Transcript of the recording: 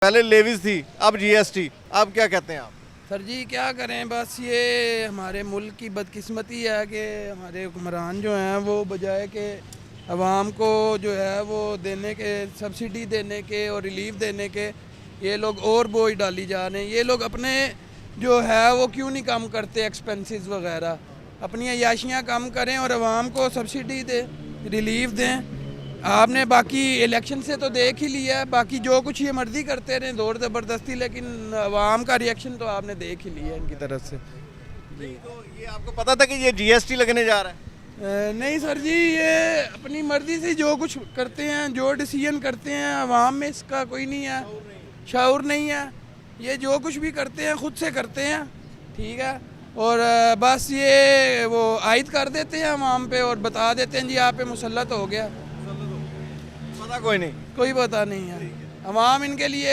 पहले लेवीज थी, अब जीएसटी, अब क्या कहते हैं आप? सर जी क्या करें, बस ये हमारे मुल्क की बदकिस्मती है कि हमारे हुक्मरान जो हैं वो बजाय के आवाम को जो है वो देने के, सब्सिडी देने के और रिलीफ देने के, ये लोग और बोझ डाली जा रहे हैं। ये लोग अपने जो है वो क्यों नहीं कम करते, एक्सपेंसेस वगैरह अपनी अयाशियाँ कम करें और आवाम को सब्सिडी दें, रिलीफ दें। आपने बाकी इलेक्शन से तो देख ही लिया है, बाकी जो कुछ ये मर्जी करते रहे ज़ोर ज़बरदस्ती, लेकिन आवाम का रिएक्शन तो आपने देख ही लिया है इनकी तरफ से। नहीं तो ये आपको पता था कि ये जीएसटी लगने जा रहा है? नहीं सर जी, ये अपनी मर्जी से जो कुछ करते हैं, जो डिसीजन करते हैं, आवाम में इसका कोई नहीं है, शऊर नहीं है। ये जो कुछ भी करते हैं खुद से करते हैं, ठीक है। और बस ये वो आयद कर देते हैं आवाम पे और बता देते हैं जी आप पे मुसल्लत हो गया। पता कोई नहीं। कोई पता नहीं है, आवाम इनके लिए